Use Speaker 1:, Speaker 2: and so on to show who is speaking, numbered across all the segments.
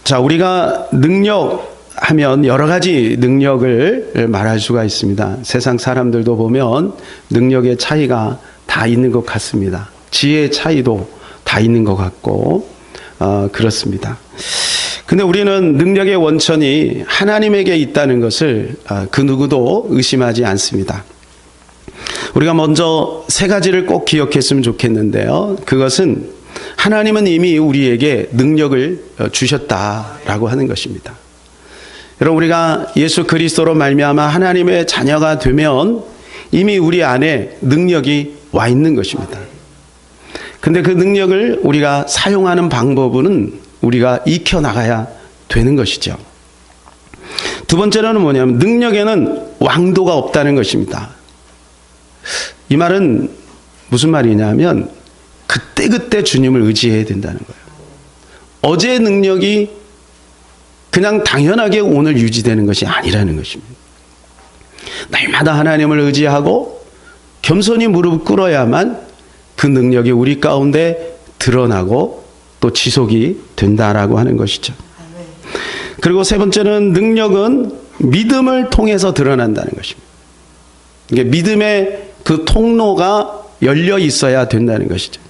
Speaker 1: 자, 우리가 능력하면 여러 가지 능력을 말할 수가 있습니다. 세상 사람들도 보면 능력의 차이가 다 있는 것 같습니다. 지혜의 차이도 다 있는 것 같고 그렇습니다. 근데 우리는 능력의 원천이 하나님에게 있다는 것을 그 누구도 의심하지 않습니다. 우리가 먼저 세 가지를 꼭 기억했으면 좋겠는데요. 그것은 하나님은 이미 우리에게 능력을 주셨다라고 하는 것입니다. 여러분, 우리가 예수 그리스도로 말미암아 하나님의 자녀가 되면 이미 우리 안에 능력이 와 있는 것입니다. 근데 그 능력을 우리가 사용하는 방법은 우리가 익혀나가야 되는 것이죠. 두 번째로는 뭐냐면 능력에는 왕도가 없다는 것입니다. 이 말은 무슨 말이냐면 그때그때 주님을 의지해야 된다는 거예요. 어제의 능력이 그냥 당연하게 오늘 유지되는 것이 아니라는 것입니다. 날마다 하나님을 의지하고 겸손히 무릎 꿇어야만 그 능력이 우리 가운데 드러나고 또 지속이 된다라고 하는 것이죠. 그리고 세 번째는 능력은 믿음을 통해서 드러난다는 것입니다. 이게 믿음의 그 통로가 열려 있어야 된다는 것이죠.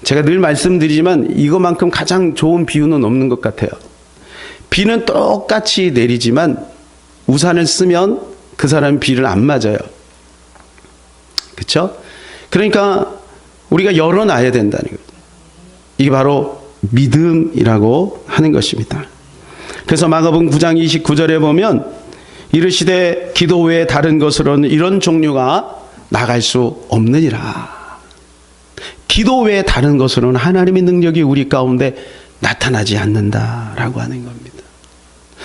Speaker 1: 제가 늘 말씀드리지만 이것만큼 가장 좋은 비유는 없는 것 같아요. 비는 똑같이 내리지만 우산을 쓰면 그 사람은 비를 안 맞아요. 그렇죠? 그러니까 우리가 열어놔야 된다는 거예요. 이게 바로 믿음이라고 하는 것입니다. 그래서 마가복음 9장 29절에 보면 이르시되 기도 외에 다른 것으로는 이런 종류가 나갈 수 없느니라. 기도 외에 다른 것으로는 하나님의 능력이 우리 가운데 나타나지 않는다라고 하는 겁니다.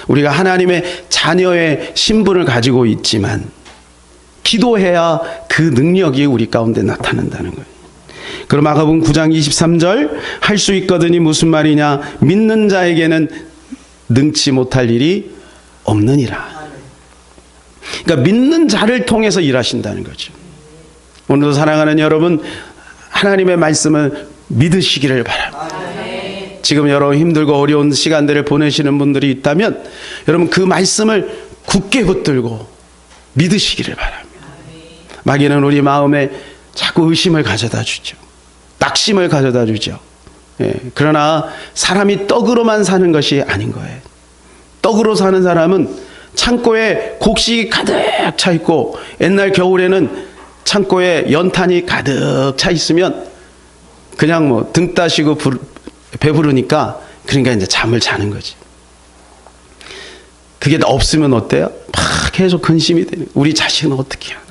Speaker 1: 우리가 하나님의 자녀의 신분을 가지고 있지만 기도해야 그 능력이 우리 가운데 나타난다는 거예요. 그럼 마가복음 9장 23절 할 수 있거든이 무슨 말이냐? 믿는 자에게는 능치 못할 일이 없느니라. 그러니까 믿는 자를 통해서 일하신다는 거죠. 오늘도 사랑하는 여러분, 하나님의 말씀을 믿으시기를 바랍니다. 지금 여러 힘들고 어려운 시간들을 보내시는 분들이 있다면 여러분 그 말씀을 굳게 붙들고 믿으시기를 바랍니다. 마귀는 우리 마음에 자꾸 의심을 가져다 주죠. 낙심을 가져다 주죠. 그러나 사람이 떡으로만 사는 것이 아닌 거예요. 떡으로 사는 사람은 창고에 곡식이 가득 차 있고 옛날 겨울에는 창고에 연탄이 가득 차 있으면 그냥 뭐 등 따시고 배부르니까 그러니까 이제 잠을 자는 거지. 그게 없으면 어때요? 막 계속 근심이 되는. 우리 자식은 어떻게 하나.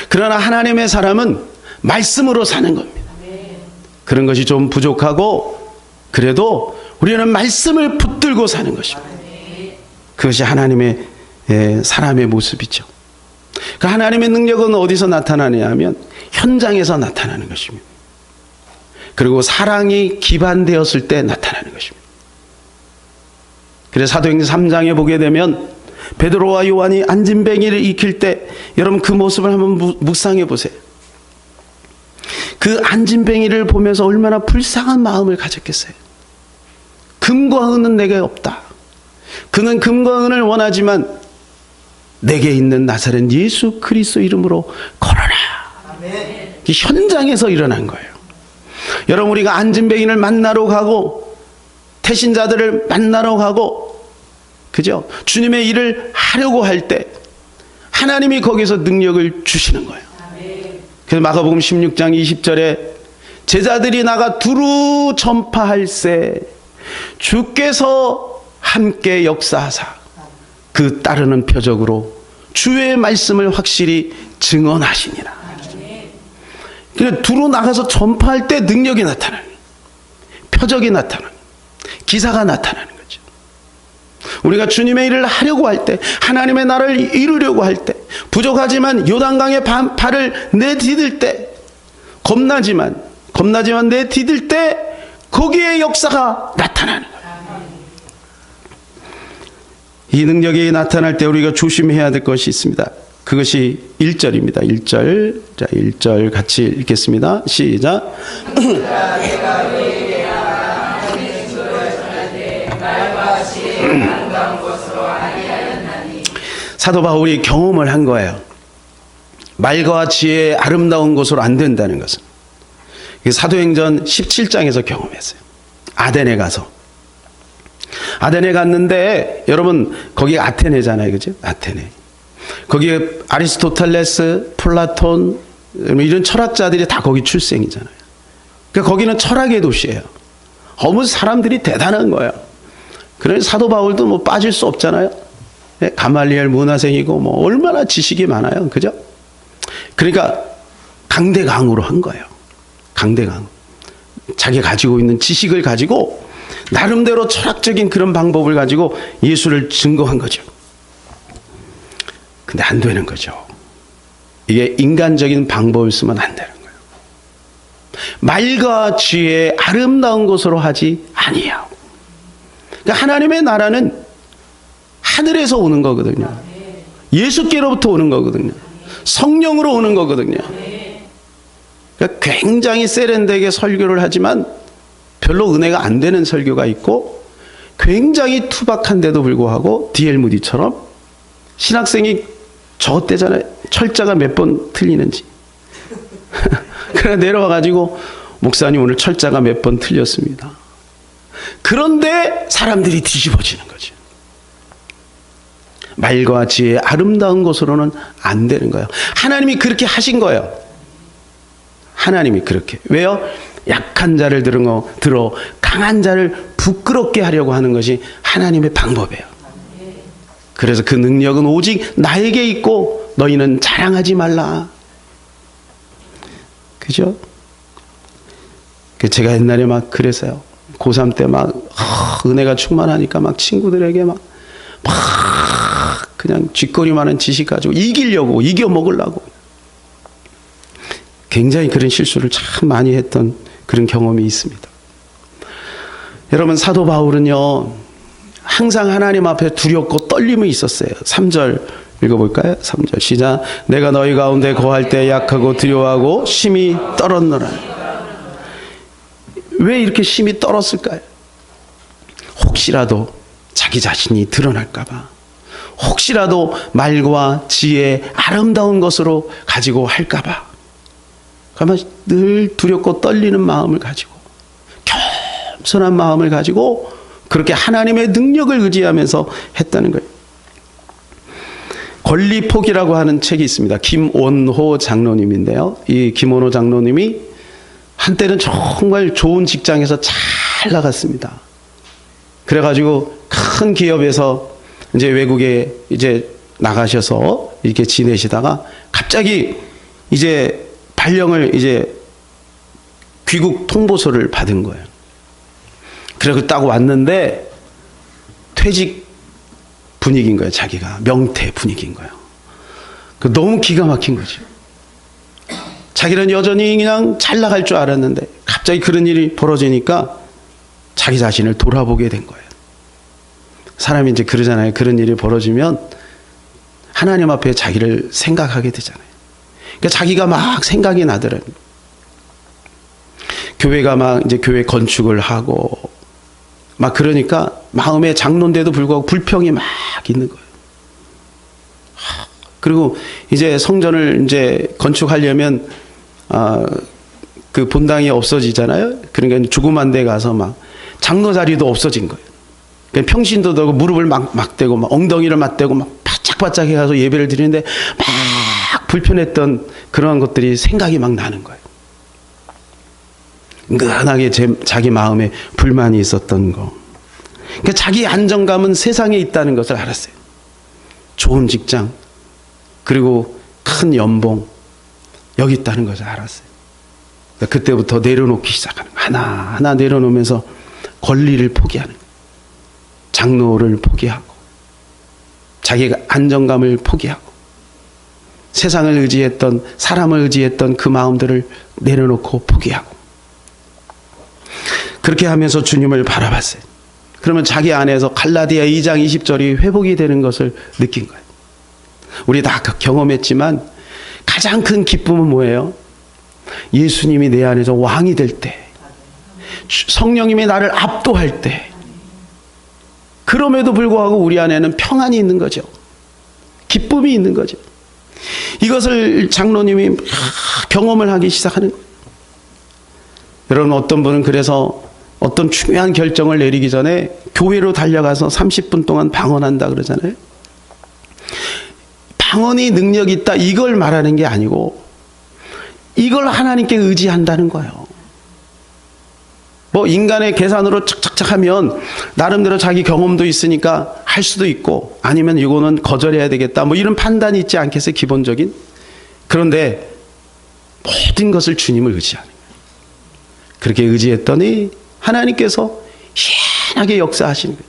Speaker 1: 그러나 하나님의 사람은 말씀으로 사는 겁니다. 그런 것이 좀 부족하고 그래도 우리는 말씀을 붙들고 사는 것입니다. 그것이 하나님의 사람의 모습이죠. 그 하나님의 능력은 어디서 나타나냐 하면 현장에서 나타나는 것입니다. 그리고 사랑이 기반되었을 때 나타나는 것입니다. 그래서 사도행전 3장에 보게 되면 베드로와 요한이 안진뱅이를 익힐 때 여러분 그 모습을 한번 묵상해 보세요. 그 안진뱅이를 보면서 얼마나 불쌍한 마음을 가졌겠어요. 금과 은은 내게 없다. 그는 금과 은을 원하지만 내게 있는 나사렛 예수 그리스도 이름으로 걸어라. 아멘. 현장에서 일어난 거예요. 여러분 우리가 안진뱅이를 만나러 가고 태신자들을 만나러 가고 그죠? 주님의 일을 하려고 할 때 하나님이 거기서 능력을 주시는 거예요. 그래서 마가복음 16장 20절에 제자들이 나가 두루 전파할세 주께서 함께 역사하사 그 따르는 표적으로 주의 말씀을 확실히 증언하시니라. 그래서 두루 나가서 전파할 때 능력이 나타나는, 표적이 나타나는, 기사가 나타나는 거죠. 우리가 주님의 일을 하려고 할 때, 하나님의 나라를 이루려고 할 때, 부족하지만 요단강에 발을 내디딜 때, 겁나지만 내디딜 때 거기에 역사가 나타나는 거예요. 이 능력이 나타날 때 우리가 조심해야 될 것이 있습니다. 그것이 1절입니다. 1절. 자, 1절 같이 읽겠습니다. 시작. 사도 바울이 경험을 한 거예요. 말과 지혜의 아름다운 곳으로 안 된다는 것은. 사도행전 17장에서 경험했어요. 아데네 가서. 아데네 갔는데 여러분 거기 아테네잖아요. 그죠? 아테네. 거기에 아리스토텔레스, 플라톤 이런 철학자들이 다 거기 출생이잖아요. 그러니까 거기는 철학의 도시예요. 너무 사람들이 대단한 거예요. 그래서 사도 바울도 뭐 빠질 수 없잖아요. 가말리엘 문화생이고 뭐 얼마나 지식이 많아요. 그죠? 그러니까 강대강으로 한 거예요. 강대강. 자기 가지고 있는 지식을 가지고 나름대로 철학적인 그런 방법을 가지고 예수를 증거한 거죠. 근데 안 되는 거죠. 이게 인간적인 방법을 쓰면 안 되는 거예요. 말과 지혜의 아름다운 것으로 하지 아니하고. 그러니까 하나님의 나라는 하늘에서 오는 거거든요. 예수께로부터 오는 거거든요. 성령으로 오는 거거든요. 그러니까 굉장히 세련되게 설교를 하지만 별로 은혜가 안 되는 설교가 있고, 굉장히 투박한데도 불구하고 D.L. 무디처럼 신학생이 저 때잖아요. 철자가 몇 번 틀리는지. 그래 내려와가지고 목사님 오늘 철자가 몇 번 틀렸습니다. 그런데 사람들이 뒤집어지는 거죠. 말과 지혜의 아름다운 것으로는 안 되는 거예요. 하나님이 그렇게 하신 거예요. 하나님이 그렇게. 왜요? 약한 자를 들어 강한 자를 부끄럽게 하려고 하는 것이 하나님의 방법이에요. 그래서 그 능력은 오직 나에게 있고 너희는 자랑하지 말라. 그죠? 제가 옛날에 막 그랬어요. 고3 때 막 은혜가 충만하니까 막 친구들에게 막 그냥 쥐꼬리 많은 지식 가지고 이기려고, 이겨 먹으려고. 굉장히 그런 실수를 참 많이 했던 그런 경험이 있습니다. 여러분, 사도 바울은요, 항상 하나님 앞에 두렵고 떨림이 있었어요. 3절 읽어볼까요? 3절 시작. 내가 너희 가운데 거할 때 약하고 두려워하고 심히 떨었노라. 왜 이렇게 심히 떨었을까요? 혹시라도 자기 자신이 드러날까 봐. 혹시라도 말과 지혜 아름다운 것으로 가지고 할까 봐. 그러면 늘 두렵고 떨리는 마음을 가지고, 겸손한 마음을 가지고 그렇게 하나님의 능력을 의지하면서 했다는 거예요. 권리포기라고 하는 책이 있습니다. 김원호 장로님인데요. 이 김원호 장로님이 한때는 정말 좋은 직장에서 잘 나갔습니다. 그래가지고 큰 기업에서 이제 외국에 이제 나가셔서 이렇게 지내시다가 갑자기 이제 발령을 이제 귀국 통보서를 받은 거예요. 그래서 딱 왔는데 퇴직 분위기인 거예요. 자기가 명퇴 분위기인 거예요. 너무 기가 막힌 거죠. 자기는 여전히 그냥 잘 나갈 줄 알았는데 갑자기 그런 일이 벌어지니까 자기 자신을 돌아보게 된 거예요. 사람이 이제 그러잖아요. 그런 일이 벌어지면 하나님 앞에 자기를 생각하게 되잖아요. 그러니까 자기가 막 생각이 나더라고요. 교회가 막 이제 교회 건축을 하고 막 그러니까 마음에 장로인데도 불구하고 불평이 막 있는 거예요. 그리고 이제 성전을 이제 건축하려면 그 본당이 없어지잖아요. 그러니까 조그만 데 가서 막 장로 자리도 없어진 거예요. 그러니까 평신도 들고 무릎을 막 대고 막 엉덩이를 맞대고 막 바짝바짝 해가서 예배를 드리는데 막 불편했던 그러한 것들이 생각이 막 나는 거예요. 은근하게 자기 마음에 불만이 있었던 거. 그러니까 자기 안정감은 세상에 있다는 것을 알았어요. 좋은 직장, 그리고 큰 연봉, 여기 있다는 것을 알았어요. 그러니까 그때부터 내려놓기 시작하는 거예요. 하나하나 내려놓으면서 권리를 포기하는 거예요. 장로를 포기하고, 자기가 안정감을 포기하고, 세상을 의지했던, 사람을 의지했던 그 마음들을 내려놓고 포기하고, 그렇게 하면서 주님을 바라봤어요. 그러면 자기 안에서 갈라디아 2장 20절이 회복이 되는 것을 느낀 거예요. 우리 다 경험했지만 가장 큰 기쁨은 뭐예요? 예수님이 내 안에서 왕이 될 때, 성령님이 나를 압도할 때, 그럼에도 불구하고 우리 안에는 평안이 있는 거죠. 기쁨이 있는 거죠. 이것을 장로님이 경험을 하기 시작하는 거예요. 여러분, 어떤 분은 그래서 어떤 중요한 결정을 내리기 전에 교회로 달려가서 30분 동안 방언한다 그러잖아요. 방언이 능력이 있다 이걸 말하는 게 아니고 이걸 하나님께 의지한다는 거예요. 뭐 인간의 계산으로 착착착 하면 나름대로 자기 경험도 있으니까 할 수도 있고, 아니면 이거는 거절해야 되겠다 뭐 이런 판단이 있지 않겠어요? 기본적인. 그런데 모든 것을 주님을 의지하는 거예요. 그렇게 의지했더니 하나님께서 희한하게 역사하시는 거예요.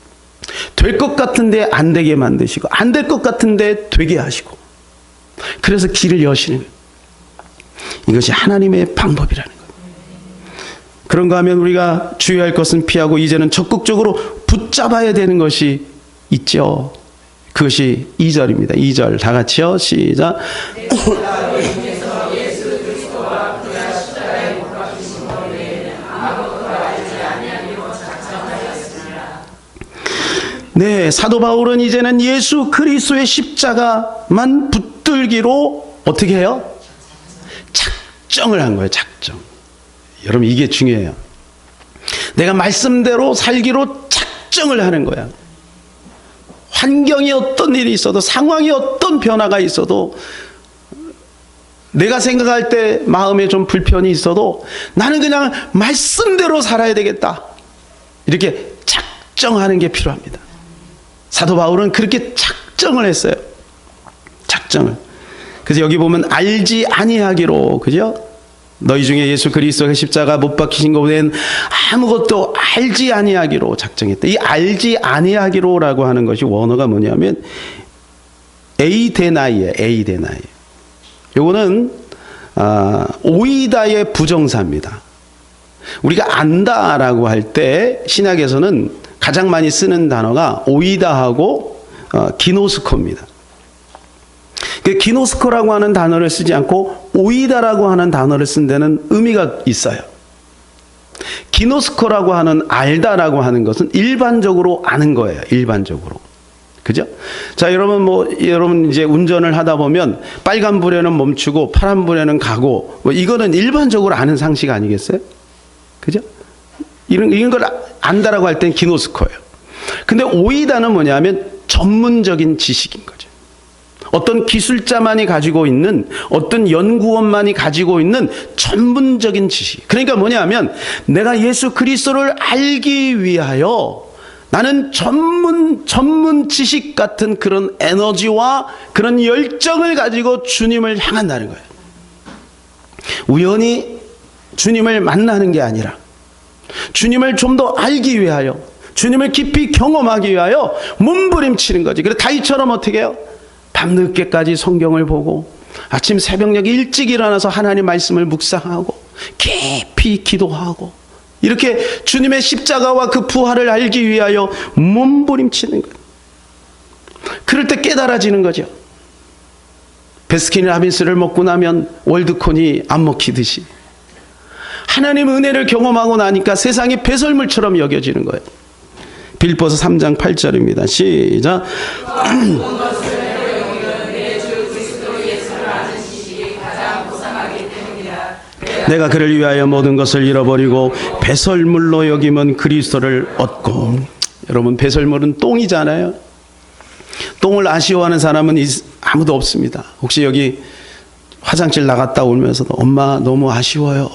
Speaker 1: 될 것 같은데 안 되게 만드시고, 안 될 것 같은데 되게 하시고, 그래서 길을 여시는 거예요. 이것이 하나님의 방법이라는 거예요. 그런가 하면 우리가 주의할 것은 피하고 이제는 적극적으로 붙잡아야 되는 것이 있죠. 그것이 2절입니다. 2절 다 같이요. 시작. 네, 사도 바울은 이제는 예수 그리스도의 십자가만 붙들기로 어떻게 해요? 작정을 한 거예요. 작정. 여러분, 이게 중요해요. 내가 말씀대로 살기로 작정을 하는 거야. 환경이 어떤 일이 있어도, 상황이 어떤 변화가 있어도, 내가 생각할 때 마음에 좀 불편이 있어도 나는 그냥 말씀대로 살아야 되겠다, 이렇게 작정하는 게 필요합니다. 사도 바울은 그렇게 작정을 했어요. 작정을. 그래서 여기 보면 알지 아니하기로, 그죠? 너희 중에 예수 그리스도의 십자가 못 박히신 것 외엔 아무것도 알지 아니하기로 작정했다. 이 알지 아니하기로라고 하는 것이 원어가 뭐냐면 에이데나이에요. 에이데나이. 요거는 오이다의 부정사입니다. 우리가 안다라고 할 때 신약에서는 가장 많이 쓰는 단어가 오이다하고 기노스코입니다. 그 기노스코라고 하는 단어를 쓰지 않고 오이다라고 하는 단어를 쓴 데는 의미가 있어요. 기노스코라고 하는 알다라고 하는 것은 일반적으로 아는 거예요. 일반적으로. 그죠? 자, 여러분 이제 운전을 하다 보면 빨간불에는 멈추고 파란불에는 가고, 뭐 이거는 일반적으로 아는 상식 아니겠어요? 그죠? 이런 걸 안다라고 할 땐 기노스코예요. 근데 오이다는 뭐냐면 전문적인 지식인 거죠. 어떤 기술자만이 가지고 있는, 어떤 연구원만이 가지고 있는 전문적인 지식. 그러니까 뭐냐면 내가 예수 그리스도를 알기 위하여 나는 전문 지식 같은 그런 에너지와 그런 열정을 가지고 주님을 향한다는 거예요. 우연히 주님을 만나는 게 아니라 주님을 좀 더 알기 위하여, 주님을 깊이 경험하기 위하여 몸부림치는 거지. 그래서 다윗처럼 어떻게 해요? 밤늦게까지 성경을 보고 아침 새벽녘에 일찍 일어나서 하나님 말씀을 묵상하고 깊이 기도하고, 이렇게 주님의 십자가와 그 부활을 알기 위하여 몸부림치는 거예요. 그럴 때 깨달아지는 거죠. 베스킨라빈스를 먹고 나면 월드콘이 안 먹히듯이 하나님 은혜를 경험하고 나니까 세상이 배설물처럼 여겨지는 거예요. 빌립보서 3장 8절입니다. 시작. 내가 그를 위하여 모든 것을 잃어버리고 배설물로 여기면 그리스도를 얻고. 여러분, 배설물은 똥이잖아요. 똥을 아쉬워하는 사람은 아무도 없습니다. 혹시 여기 화장실 나갔다 오면서도 엄마 너무 아쉬워요,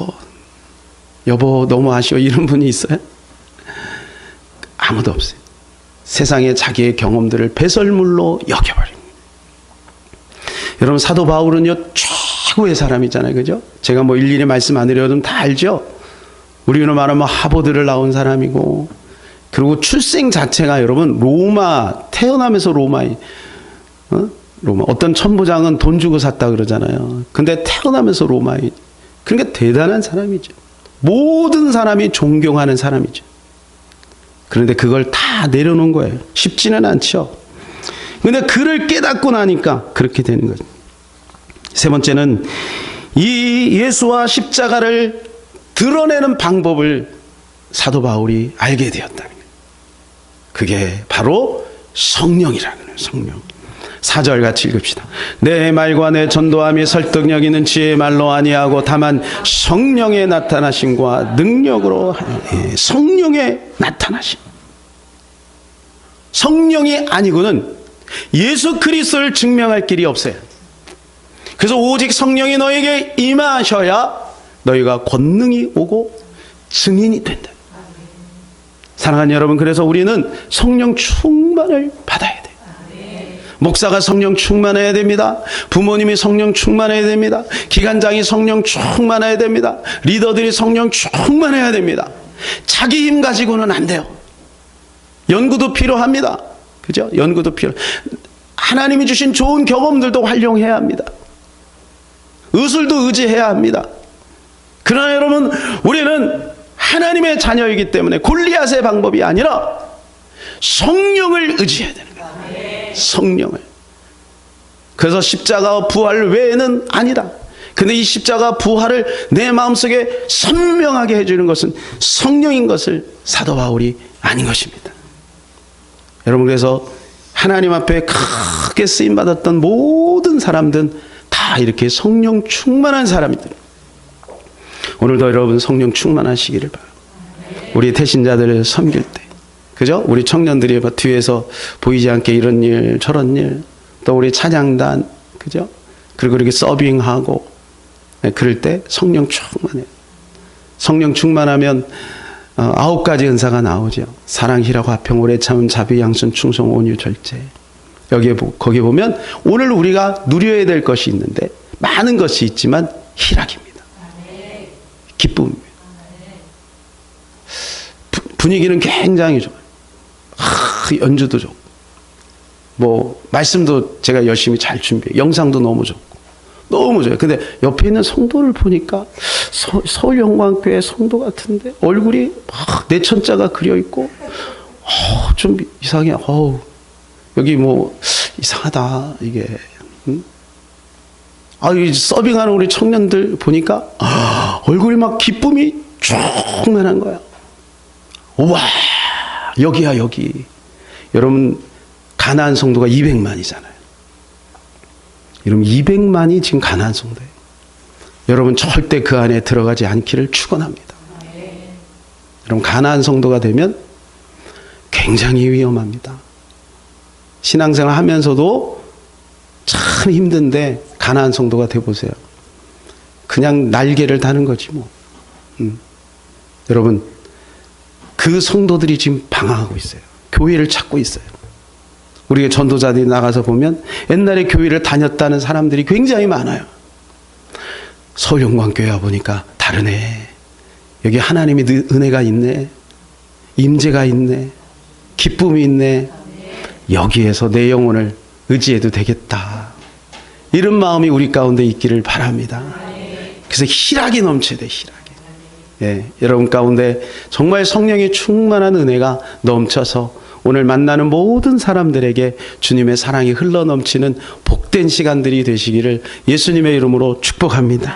Speaker 1: 여보 너무 아쉬워, 이런 분이 있어요? 아무도 없어요. 세상에 자기의 경험들을 배설물로 여겨버립니다. 여러분, 사도 바울은요 최고의 사람이잖아요. 그죠? 제가 뭐 일일이 말씀 안 드려도 다 알죠? 우리로 말하면 하버드를 나온 사람이고, 그리고 출생 자체가 여러분 로마, 태어나면서 로마, 어떤 천부장은 돈 주고 샀다 그러잖아요. 근데 태어나면서 로마인. 그러니까 대단한 사람이죠. 모든 사람이 존경하는 사람이죠. 그런데 그걸 다 내려놓은 거예요. 쉽지는 않죠. 근데 그를 깨닫고 나니까 그렇게 되는 거죠. 세 번째는 이 예수와 십자가를 드러내는 방법을 사도 바울이 알게 되었다는 거예요. 그게 바로 성령이라는 거예요. 성령. 4절 같이 읽읍시다. 내 말과 내 전도함이 설득력 있는 지혜의 말로 아니하고 다만 성령의 나타나심과 능력으로 성령의 나타나심. 성령이 아니고는 예수 그리스도를 증명할 길이 없어요. 그래서 오직 성령이 너에게 임하셔야 너희가 권능이 오고 증인이 된다. 사랑하는 여러분, 그래서 우리는 성령 충만을 받아야 돼요. 목사가 성령 충만해야 됩니다. 부모님이 성령 충만해야 됩니다. 기관장이 성령 충만해야 됩니다. 리더들이 성령 충만해야 됩니다. 자기 힘 가지고는 안 돼요. 연구도 필요합니다. 그죠? 연구도 필요. 하나님이 주신 좋은 경험들도 활용해야 합니다. 의술도 의지해야 합니다. 그러나 여러분, 우리는 하나님의 자녀이기 때문에 골리앗의 방법이 아니라 성령을 의지해야 되는 거예요. 성령을. 그래서 십자가 부활 외에는 아니다. 근데 이 십자가 부활을 내 마음속에 선명하게 해주는 것은 성령인 것을 사도 바울이 아닌 것입니다. 여러분, 그래서 하나님 앞에 크게 쓰임받았던 모든 사람들은 다 이렇게 성령 충만한 사람이들. 오늘도 여러분 성령 충만하시기를 바랍니다. 우리 태신자들을 섬길 때, 그죠? 우리 청년들이 뒤에서 보이지 않게 이런 일 저런 일, 또 우리 찬양단, 그죠? 그리고 이렇게 서빙하고 그럴 때 성령 충만해요. 성령 충만하면 9가지 은사가 나오죠. 사랑, 희락, 화평, 오래 참음, 자비, 양선, 충성, 온유, 절제. 거기에 보면 오늘 우리가 누려야 될 것이 있는데 많은 것이 있지만 희락입니다. 기쁨입니다. 분위기는 굉장히 좋아요. 연주도 좋고, 뭐 말씀도 제가 열심히 잘 준비해요. 영상도 너무 좋고, 너무 좋아요. 근데 옆에 있는 성도를 보니까 서울영광교회 성도 같은데 얼굴이 막 내천자가 그려 있고, 좀 이상해. 여기 뭐 이상하다 이게. 이 서빙하는 우리 청년들 보니까 얼굴이 막 기쁨이 충만한 거야. 와, 여기야 여기. 여러분, 가나안 성도가 200만이잖아요. 여러분, 200만이 지금 가나안 성도예요. 여러분, 절대 그 안에 들어가지 않기를 축원합니다. 여러분, 가나안 성도가 되면 굉장히 위험합니다. 신앙생활 하면서도 참 힘든데 가나안 성도가 되어보세요. 그냥 날개를 다는 거지 뭐. 여러분, 그 성도들이 지금 방황하고 있어요. 교회를 찾고 있어요. 우리가 전도자들이 나가서 보면 옛날에 교회를 다녔다는 사람들이 굉장히 많아요. 서울영광교회 와보니까 다르네. 여기 하나님의 은혜가 있네. 임재가 있네. 기쁨이 있네. 여기에서 내 영혼을 의지해도 되겠다. 이런 마음이 우리 가운데 있기를 바랍니다. 그래서 희락이 넘쳐야 돼, 희락이. 예, 여러분 가운데 정말 성령의 충만한 은혜가 넘쳐서 오늘 만나는 모든 사람들에게 주님의 사랑이 흘러넘치는 복된 시간들이 되시기를 예수님의 이름으로 축복합니다.